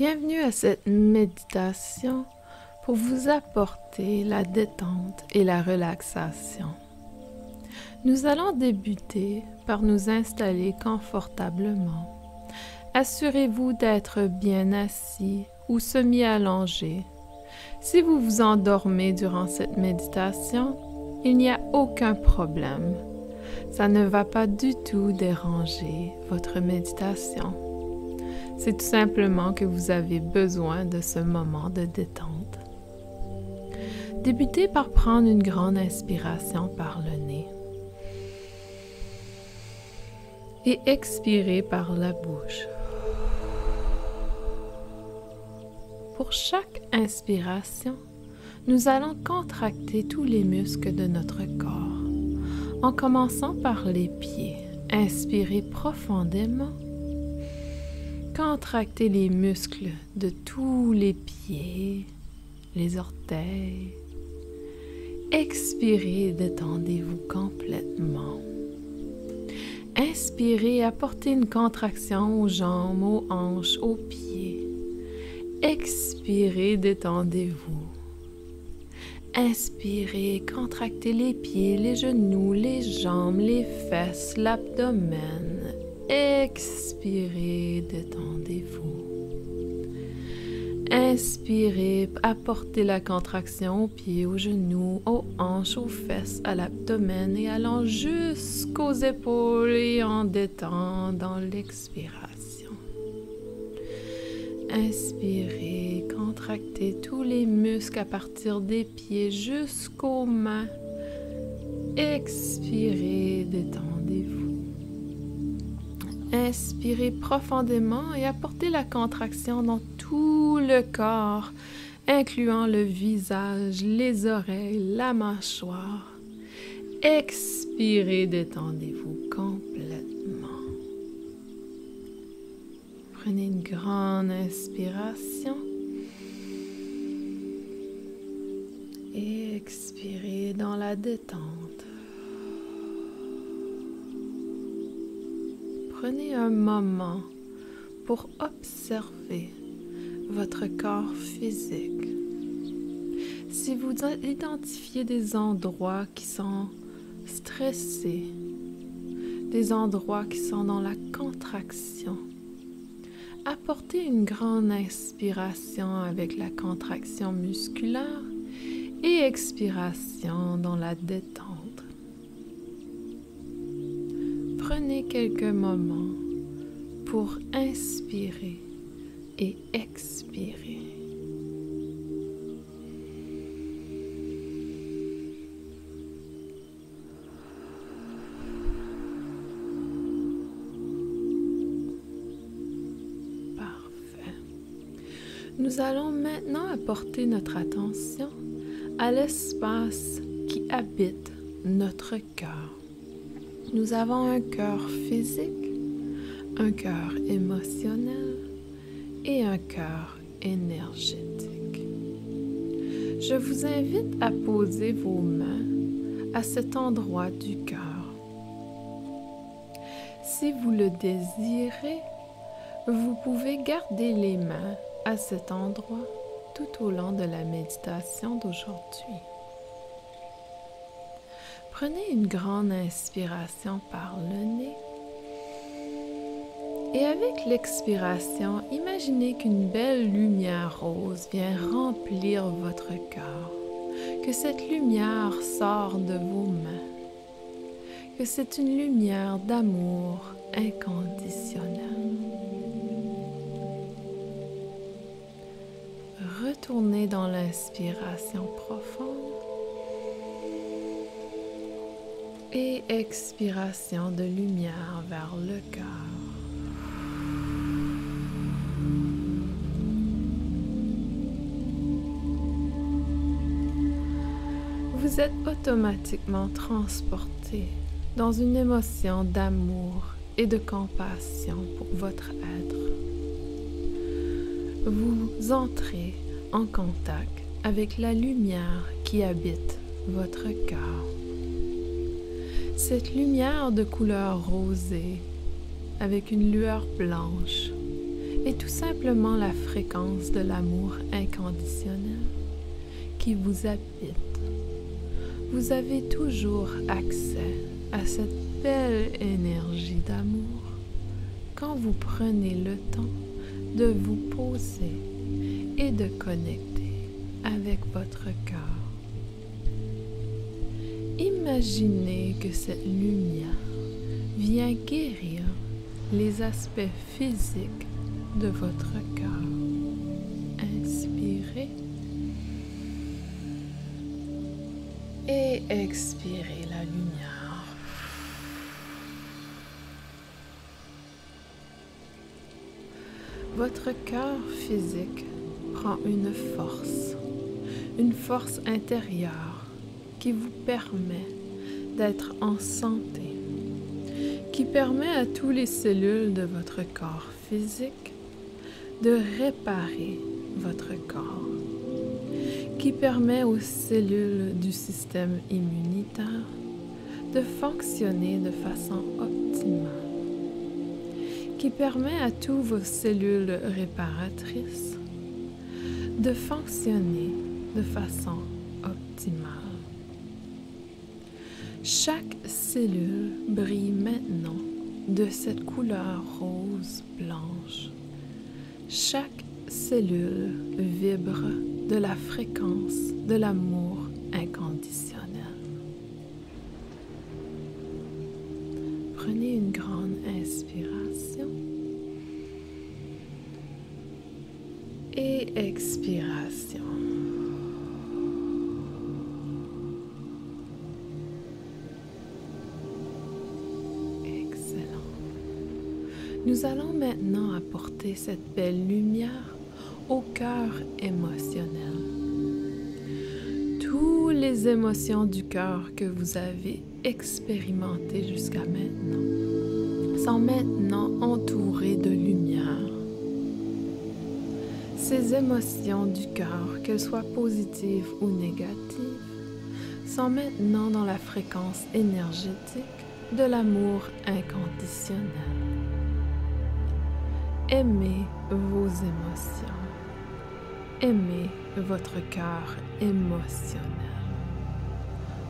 Bienvenue à cette méditation pour vous apporter la détente et la relaxation. Nous allons débuter par nous installer confortablement. Assurez-vous d'être bien assis ou semi-allongé. Si vous vous endormez durant cette méditation, il n'y a aucun problème. Ça ne va pas du tout déranger votre méditation. C'est tout simplement que vous avez besoin de ce moment de détente. Débutez par prendre une grande inspiration par le nez et expirez par la bouche. Pour chaque inspiration, nous allons contracter tous les muscles de notre corps, en commençant par les pieds. Inspirez profondément. Contractez les muscles de tous les pieds, les orteils. Expirez, détendez-vous complètement. Inspirez, apportez une contraction aux jambes, aux hanches, aux pieds. Expirez, détendez-vous. Inspirez, contractez les pieds, les genoux, les jambes, les fesses, l'abdomen. Expirez, détendez-vous. Inspirez, apportez la contraction aux pieds, aux genoux, aux hanches, aux fesses, à l'abdomen et allant jusqu'aux épaules et en détendant l'expiration. Inspirez, contractez tous les muscles à partir des pieds jusqu'aux mains. Expirez, détendez-vous. Inspirez profondément et apportez la contraction dans tout le corps, incluant le visage, les oreilles, la mâchoire. Expirez, détendez-vous complètement. Prenez une grande inspiration et expirez dans la détente. Prenez un moment pour observer votre corps physique. Si vous identifiez des endroits qui sont stressés, des endroits qui sont dans la contraction, apportez une grande inspiration avec la contraction musculaire et expiration dans la détente. Prenez quelques moments pour inspirer et expirer. Parfait. Nous allons maintenant apporter notre attention à l'espace qui habite notre cœur. Nous avons un cœur physique, un cœur émotionnel et un cœur énergétique. Je vous invite à poser vos mains à cet endroit du cœur. Si vous le désirez, vous pouvez garder les mains à cet endroit tout au long de la méditation d'aujourd'hui. Prenez une grande inspiration par le nez et avec l'expiration, imaginez qu'une belle lumière rose vient remplir votre cœur, que cette lumière sort de vos mains, que c'est une lumière d'amour inconditionnel. Retournez dans l'inspiration profonde. Et expiration de lumière vers le cœur. Vous êtes automatiquement transporté dans une émotion d'amour et de compassion pour votre être. Vous entrez en contact avec la lumière qui habite votre cœur. Cette lumière de couleur rosée avec une lueur blanche est tout simplement la fréquence de l'amour inconditionnel qui vous habite. Vous avez toujours accès à cette belle énergie d'amour quand vous prenez le temps de vous poser et de connecter avec votre cœur. Imaginez que cette lumière vient guérir les aspects physiques de votre cœur. Inspirez et expirez la lumière. Votre cœur physique prend une force intérieure qui vous permet d'être en santé, qui permet à toutes les cellules de votre corps physique de réparer votre corps, qui permet aux cellules du système immunitaire de fonctionner de façon optimale, qui permet à toutes vos cellules réparatrices de fonctionner de façon optimale. Chaque cellule brille maintenant de cette couleur rose blanche. Chaque cellule vibre de la fréquence de l'amour inconditionnel. Prenez une grande inspiration et expiration. Nous allons maintenant apporter cette belle lumière au cœur émotionnel. Toutes les émotions du cœur que vous avez expérimentées jusqu'à maintenant sont maintenant entourées de lumière. Ces émotions du cœur, qu'elles soient positives ou négatives, sont maintenant dans la fréquence énergétique de l'amour inconditionnel. Aimez vos émotions. Aimez votre cœur émotionnel.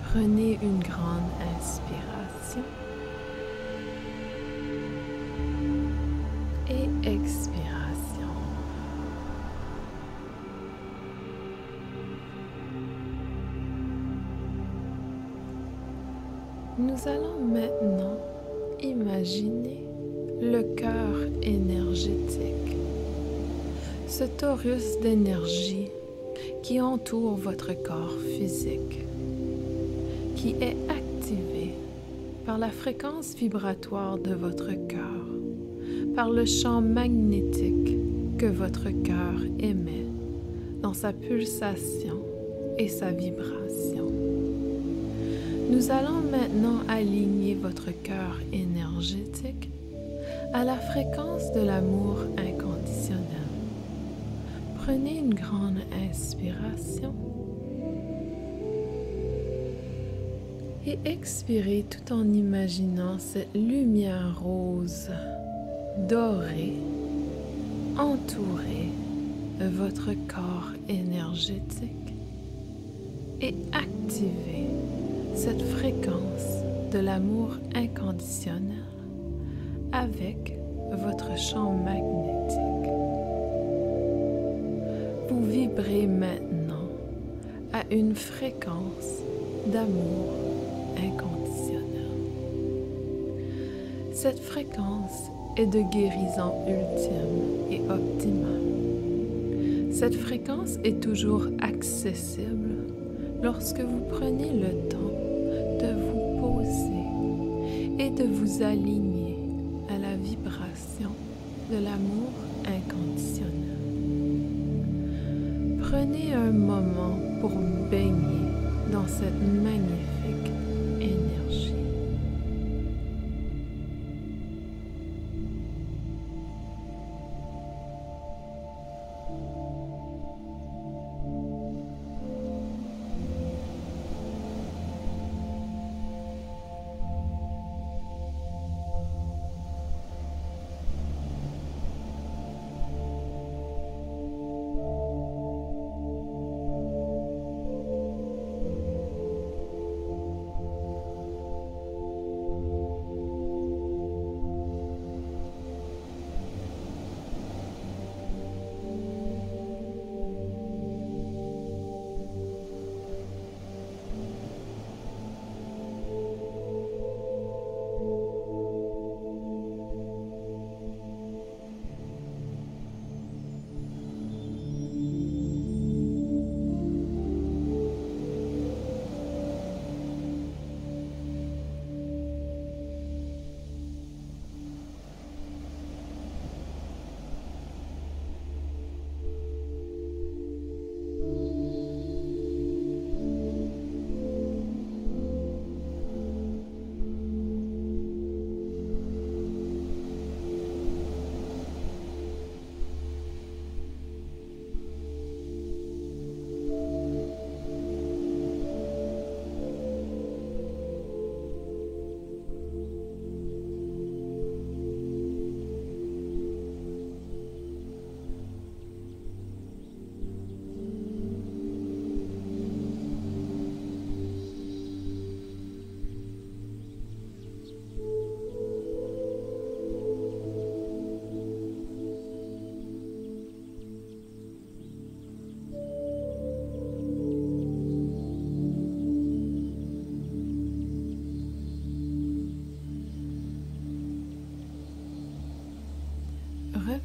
Prenez une grande inspiration et expiration. Nous allons maintenant imaginer le cœur énergétique, ce torus d'énergie qui entoure votre corps physique, qui est activé par la fréquence vibratoire de votre cœur, par le champ magnétique que votre cœur émet dans sa pulsation et sa vibration. Nous allons maintenant aligner votre cœur énergétique à la fréquence de l'amour inconditionnel. Prenez une grande inspiration et expirez tout en imaginant cette lumière rose, dorée, entourer votre corps énergétique et activer cette fréquence de l'amour inconditionnel avec votre champ magnétique. Vous vibrez maintenant à une fréquence d'amour inconditionnel. Cette fréquence est de guérison ultime et optimale. Cette fréquence est toujours accessible lorsque vous prenez le temps de vous poser et de vous aligner à la vibration de l'amour inconditionnel. Prenez un moment pour baigner dans cette magnifique énergie.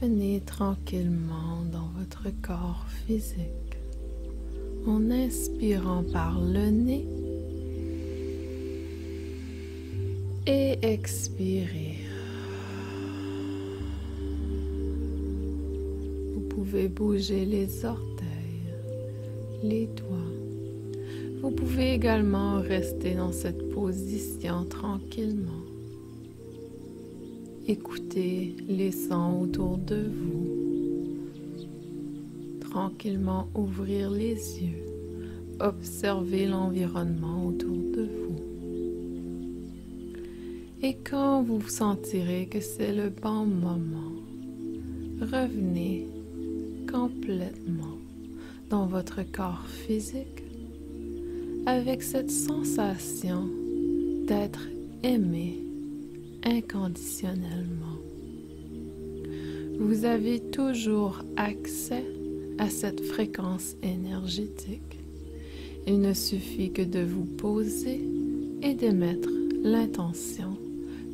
revenez tranquillement dans votre corps physique en inspirant par le nez et expirez. Vous pouvez bouger les orteils, les doigts. Vous pouvez également rester dans cette position tranquillement. Écoutez les sons autour de vous. Tranquillement ouvrir les yeux. Observez l'environnement autour de vous. Et quand vous sentirez que c'est le bon moment, revenez complètement dans votre corps physique avec cette sensation d'être aimé inconditionnellement. Vous avez toujours accès à cette fréquence énergétique. Il ne suffit que de vous poser et d'émettre l'intention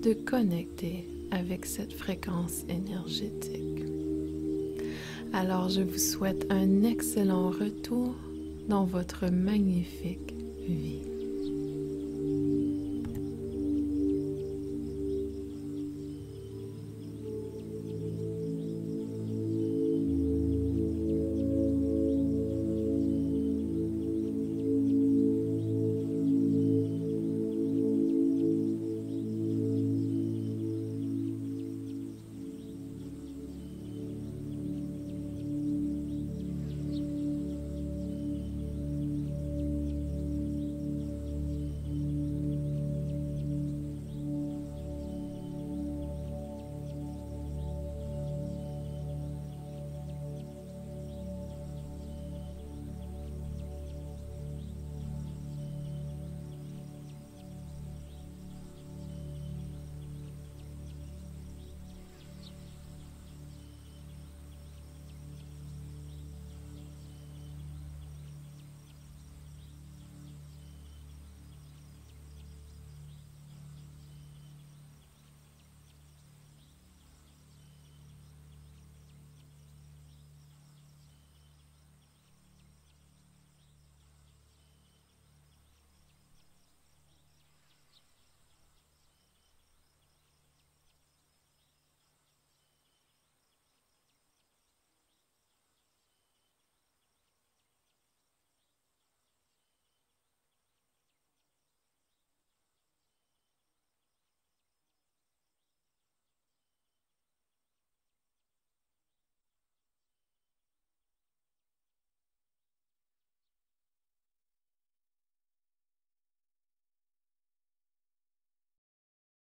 de connecter avec cette fréquence énergétique. Alors je vous souhaite un excellent retour dans votre magnifique vie.